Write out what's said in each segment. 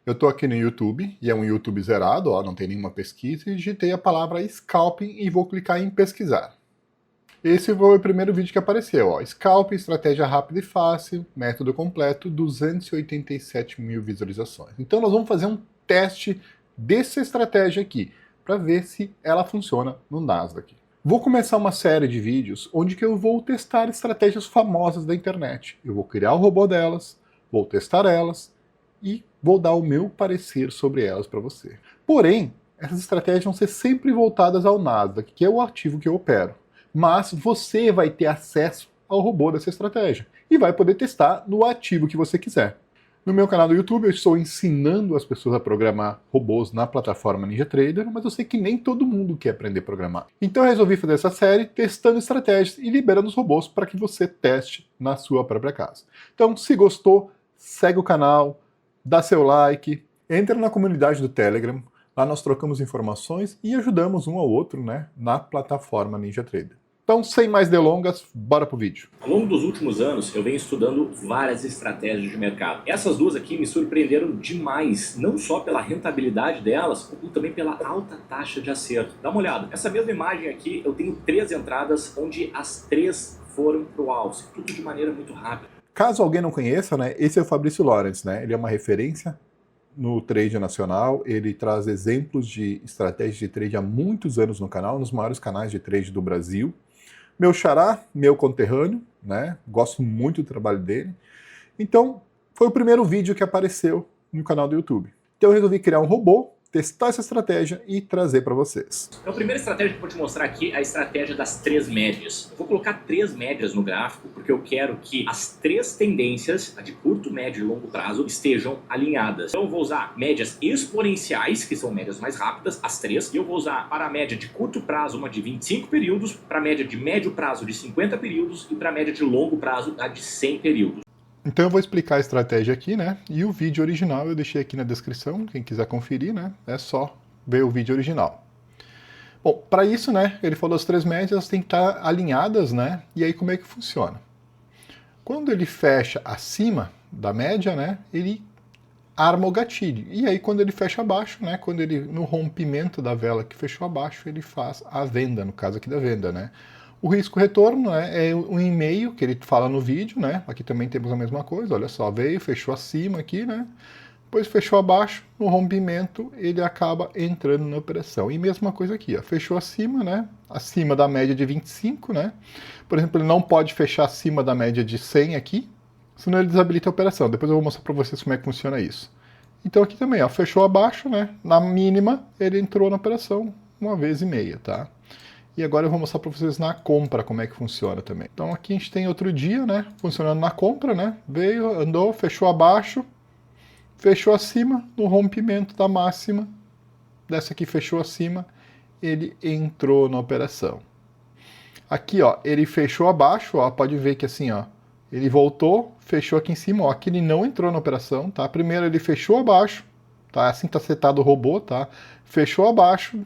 Eu estou aqui no YouTube, e é um YouTube zerado, ó, não tem nenhuma pesquisa, e digitei a palavra scalping e vou clicar em pesquisar. Esse foi o primeiro vídeo que apareceu, ó, Scalping, estratégia rápida e fácil, método completo, 287 mil visualizações. Então nós vamos fazer um teste dessa estratégia aqui, para ver se ela funciona no Nasdaq. Vou começar uma série de vídeos onde que eu vou testar estratégias famosas da internet. Eu vou criar o robô delas, vou testar elas, e vou dar o meu parecer sobre elas para você. Porém, essas estratégias vão ser sempre voltadas ao Nasdaq, que é o ativo que eu opero. Mas você vai ter acesso ao robô dessa estratégia e vai poder testar no ativo que você quiser. No meu canal do YouTube eu estou ensinando as pessoas a programar robôs na plataforma NinjaTrader, mas eu sei que nem todo mundo quer aprender a programar. Então eu resolvi fazer essa série testando estratégias e liberando os robôs para que você teste na sua própria casa. Então, se gostou, segue o canal, dá seu like, entra na comunidade do Telegram, lá nós trocamos informações e ajudamos um ao outro, né, na plataforma NinjaTrader. Então, sem mais delongas, bora pro vídeo. Ao longo dos últimos anos, eu venho estudando várias estratégias de mercado. Essas duas aqui me surpreenderam demais, não só pela rentabilidade delas, como também pela alta taxa de acerto. Dá uma olhada. Essa mesma imagem aqui, eu tenho 3 entradas, onde as 3 foram pro alvo, tudo de maneira muito rápida. Caso alguém não conheça, né, esse é o Fabrício Lawrence, né? Ele é uma referência no trade nacional, ele traz exemplos de estratégias de trade há muitos anos no canal, nos maiores canais de trade do Brasil. Meu xará, meu conterrâneo, né? Gosto muito do trabalho dele. Então, foi o primeiro vídeo que apareceu no canal do YouTube. Então eu resolvi criar um robô, testar essa estratégia e trazer para vocês. Então a primeira estratégia que eu vou te mostrar aqui é a estratégia das 3 médias. Eu vou colocar 3 médias no gráfico porque eu quero que as 3 tendências, a de curto, médio e longo prazo, estejam alinhadas. Então eu vou usar médias exponenciais, que são médias mais rápidas, as 3, e eu vou usar para a média de curto prazo uma de 25 períodos, para a média de médio prazo de 50 períodos e para a média de longo prazo a de 100 períodos. Então eu vou explicar a estratégia aqui, né? E o vídeo original eu deixei aqui na descrição, quem quiser conferir, né? É só ver o vídeo original. Bom, para isso, né? Ele falou as 3 médias, elas têm que estar alinhadas, né? E aí como é que funciona? Quando ele fecha acima da média, né? Ele arma o gatilho. E aí quando ele fecha abaixo, né? Quando ele, no rompimento da vela que fechou abaixo, ele faz a venda, no caso aqui da venda, né? O risco-retorno, né, é um e-mail que ele fala no vídeo, né? Aqui também temos a mesma coisa, olha só, veio, fechou acima aqui, né? Depois fechou abaixo, no rompimento ele acaba entrando na operação. E mesma coisa aqui, ó, fechou acima, né? Acima da média de 25, né? Por exemplo, ele não pode fechar acima da média de 100 aqui, senão ele desabilita a operação. Depois eu vou mostrar para vocês como é que funciona isso. Então aqui também, ó, fechou abaixo, né? Na mínima, ele entrou na operação 1,5 vezes, tá? E agora eu vou mostrar para vocês na compra como é que funciona também. Então aqui a gente tem outro dia, né? Funcionando na compra, né? Veio, andou, fechou abaixo, fechou acima, no rompimento da máxima, dessa aqui fechou acima, ele entrou na operação. Aqui, ó, ele fechou abaixo, ó, pode ver que assim, ó, ele voltou, fechou aqui em cima, ó, aqui ele não entrou na operação, tá? Primeiro ele fechou abaixo, tá? Assim tá setado o robô, tá? Fechou abaixo,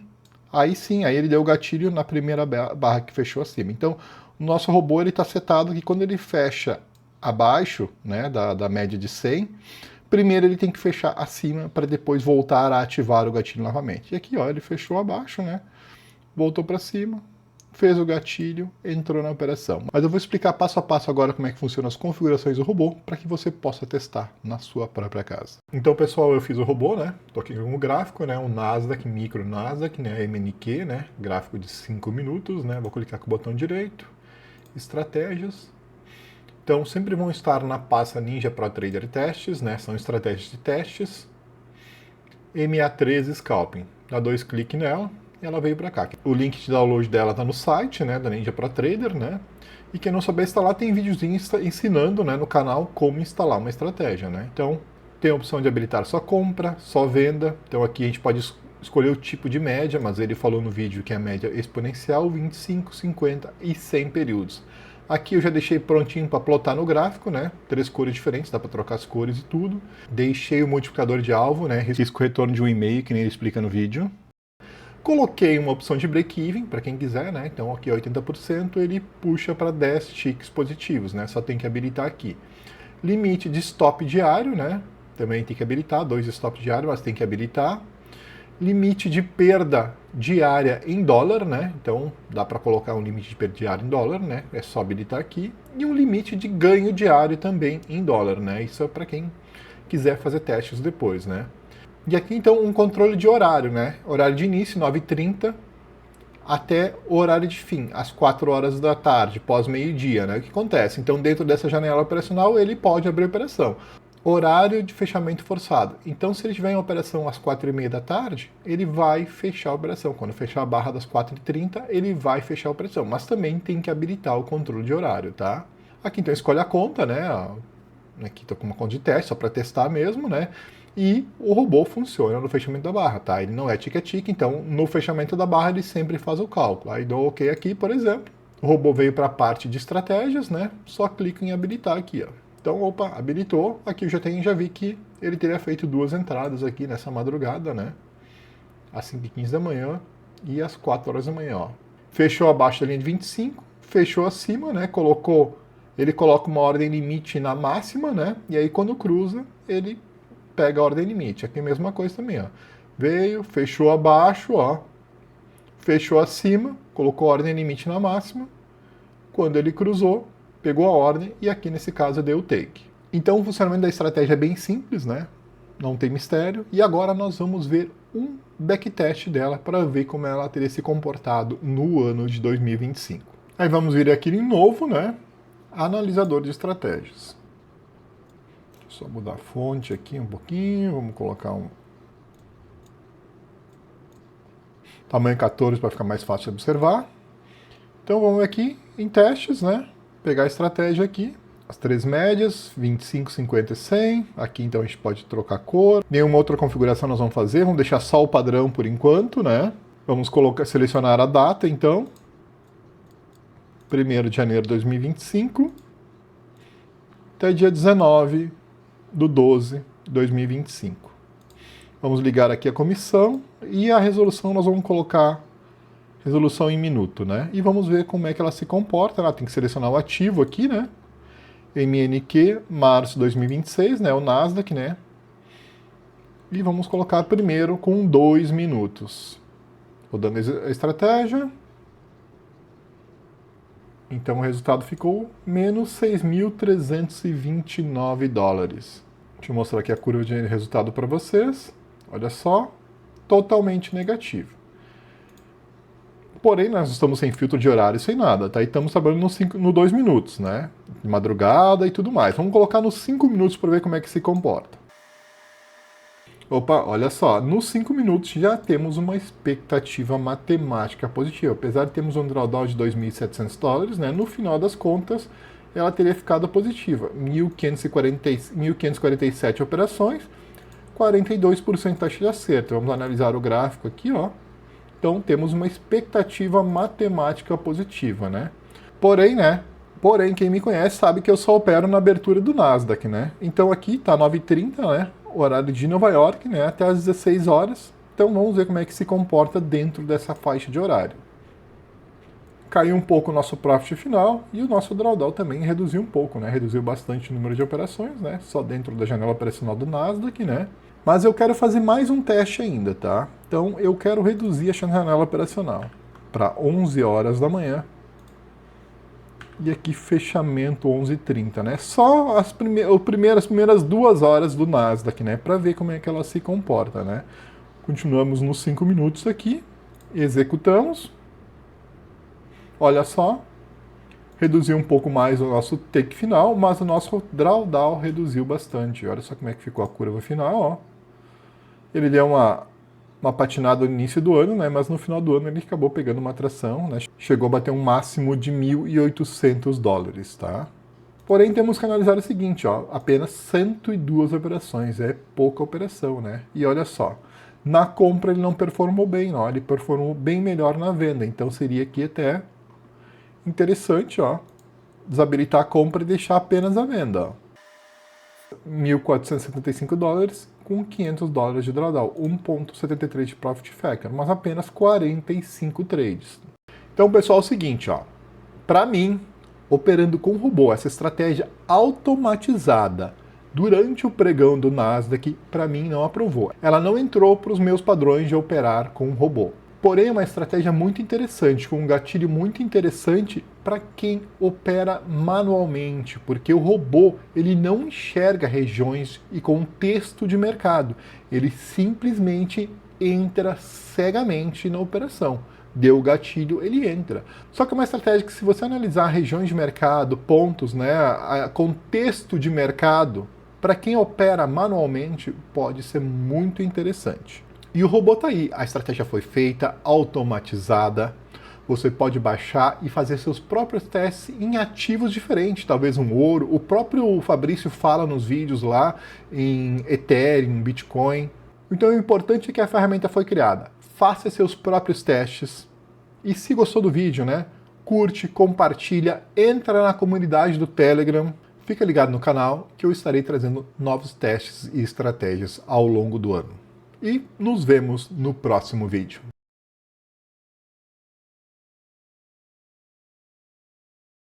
aí sim, aí ele deu o gatilho na primeira barra que fechou acima. Então, o nosso robô ele está setado que quando ele fecha abaixo, né, da média de 100, primeiro ele tem que fechar acima para depois voltar a ativar o gatilho novamente. E aqui, ó, ele fechou abaixo, né, voltou para cima, fez o gatilho, entrou na operação. Mas eu vou explicar passo a passo agora como é que funcionam as configurações do robô para que você possa testar na sua própria casa. Então, pessoal, eu fiz o robô, né? Tô aqui com o gráfico, né? Um Nasdaq, micro Nasdaq, né? MNQ, né? Gráfico de 5 minutos, né? Vou clicar com o botão direito, estratégias. Então, sempre vão estar na pasta Ninja Pro Trader Testes, né? São estratégias de testes. MA13 Scalping. Dá 2 cliques nela. E ela veio para cá. O link de download dela está no site, né, da Ninja Pro Trader, né? E quem não souber instalar, tem videozinho ensinando, né, no canal como instalar uma estratégia, né? Então, tem a opção de habilitar só compra, só venda. Então aqui a gente pode escolher o tipo de média, mas ele falou no vídeo que é a média exponencial, 25, 50 e 100 períodos. Aqui eu já deixei prontinho para plotar no gráfico, né? 3 cores diferentes, dá para trocar as cores e tudo. Deixei o multiplicador de alvo, né? Risco retorno de um e-mail, que nem ele explica no vídeo. Coloquei uma opção de break-even, para quem quiser, né? Então aqui 80%, ele puxa para 10 ticks positivos, né? Só tem que habilitar aqui. Limite de stop diário, né? também tem que habilitar, 2 stops diários, mas tem que habilitar. Limite de perda diária em dólar, né? Então dá para colocar um limite de perda diária em dólar, né? É só habilitar aqui. E um limite de ganho diário também em dólar, né? Isso é para quem quiser fazer testes depois, né? E aqui então um controle de horário, né? Horário de início, 9h30, até o horário de fim, às 4 horas da tarde, pós meio-dia, né? O que acontece? Então dentro dessa janela operacional ele pode abrir a operação. Horário de fechamento forçado. Então, se ele estiver em operação às 4h30 da tarde, ele vai fechar a operação. Quando fechar a barra das 4h30, ele vai fechar a operação. Mas também tem que habilitar o controle de horário, tá? Aqui, então, escolhe a conta, né? Aqui estou com uma conta de teste, só para testar mesmo, né? E o robô funciona no fechamento da barra, tá? Ele não é tic-a-tic, então, no fechamento da barra, ele sempre faz o cálculo. Aí dou OK aqui, por exemplo. O robô veio para a parte de estratégias, né? Só clico em habilitar aqui, ó. Então, opa, habilitou. Aqui eu já vi que ele teria feito 2 entradas aqui nessa madrugada, né? Às 5h15 da manhã e às 4 horas da manhã, ó. Fechou abaixo da linha de 25, fechou acima, né? Ele coloca uma ordem limite na máxima, né? E aí quando cruza, ele pega a ordem limite. Aqui a mesma coisa também, ó. Veio, fechou abaixo, ó. Fechou acima, colocou a ordem limite na máxima. Quando ele cruzou, pegou a ordem e aqui nesse caso deu o take. Então o funcionamento da estratégia é bem simples, né? Não tem mistério. E agora nós vamos ver um backtest dela para ver como ela teria se comportado no ano de 2025. Aí vamos vir aqui em novo, né? Analisador de estratégias. Deixa eu só mudar a fonte aqui um pouquinho. Vamos colocar um tamanho 14 para ficar mais fácil de observar. Então vamos aqui em testes, né? Pegar a estratégia aqui, as 3 médias, 25, 50 e 100. Aqui então a gente pode trocar cor. Nenhuma outra configuração nós vamos fazer, vamos deixar só o padrão por enquanto, né? Vamos selecionar a data então. 1º de janeiro de 2025 até dia 19 de 12 de 2025. Vamos ligar aqui a comissão e a resolução nós vamos colocar resolução em minuto, né? E vamos ver como é que ela se comporta. Ela tem que selecionar o ativo aqui, né? MNQ, março 2026, né? O Nasdaq, né? E vamos colocar primeiro com 2 minutos. Rodando a estratégia. Então o resultado ficou menos 6.329 dólares. Deixa eu mostrar aqui a curva de resultado para vocês. Olha só, totalmente negativo. Porém, nós estamos sem filtro de horário, sem nada, tá? E estamos trabalhando no 2 minutos, né? De madrugada e tudo mais. Vamos colocar nos 5 minutos para ver como é que se comporta. Opa, olha só, nos 5 minutos já temos uma expectativa matemática positiva. Apesar de termos um drawdown de 2.700 dólares, né? No final das contas, ela teria ficado positiva. 1.547 operações, 42% taxa de acerto. Vamos analisar o gráfico aqui, ó. Então temos uma expectativa matemática positiva, né? Porém, quem me conhece sabe que eu só opero na abertura do Nasdaq, né? Então aqui tá 9h30, né? Horário de Nova York, né? Até às 16 horas. Então vamos ver como é que se comporta dentro dessa faixa de horário. Caiu um pouco o nosso profit final e o nosso drawdown também reduziu um pouco, né? Reduziu bastante o número de operações, né? Só dentro da janela operacional do Nasdaq, né? Mas eu quero fazer mais um teste ainda, tá? Então eu quero reduzir a janela operacional para 11 horas da manhã. E aqui fechamento 11h30, né? Só as primeiras 2 horas do Nasdaq, né? Para ver como é que ela se comporta, né? Continuamos nos 5 minutos aqui. Executamos. Olha só. Reduziu um pouco mais o nosso take final, mas o nosso drawdown reduziu bastante. Olha só como é que ficou a curva final, ó. Ele deu uma patinada no início do ano, né? Mas no final do ano ele acabou pegando uma atração, né? Chegou a bater um máximo de 1.800 dólares, tá? Porém, temos que analisar o seguinte, ó. Apenas 102 operações, é pouca operação, né? E olha só, na compra ele não performou bem, ó. Ele performou bem melhor na venda. Então seria aqui até interessante, ó, desabilitar a compra e deixar apenas a venda, ó. 1.475 dólares com 500 dólares de drawdown, 1.73 de profit factor, mas apenas 45 trades. Então, pessoal, é o seguinte, ó, para mim, operando com robô, essa estratégia automatizada durante o pregão do Nasdaq, para mim não aprovou. Ela não entrou para os meus padrões de operar com um robô. Porém, é uma estratégia muito interessante, com um gatilho muito interessante para quem opera manualmente, porque o robô ele não enxerga regiões e contexto de mercado, ele simplesmente entra cegamente na operação. Deu o gatilho, ele entra. Só que é uma estratégia que, se você analisar regiões de mercado, pontos, né, contexto de mercado, para quem opera manualmente, pode ser muito interessante. E o robô tá aí, a estratégia foi feita, automatizada, você pode baixar e fazer seus próprios testes em ativos diferentes, talvez um ouro, o próprio Fabrício fala nos vídeos lá em Ethereum, Bitcoin. Então o importante é que a ferramenta foi criada, faça seus próprios testes e se gostou do vídeo, né, curte, compartilha, entra na comunidade do Telegram, fica ligado no canal que eu estarei trazendo novos testes e estratégias ao longo do ano. E nos vemos no próximo vídeo.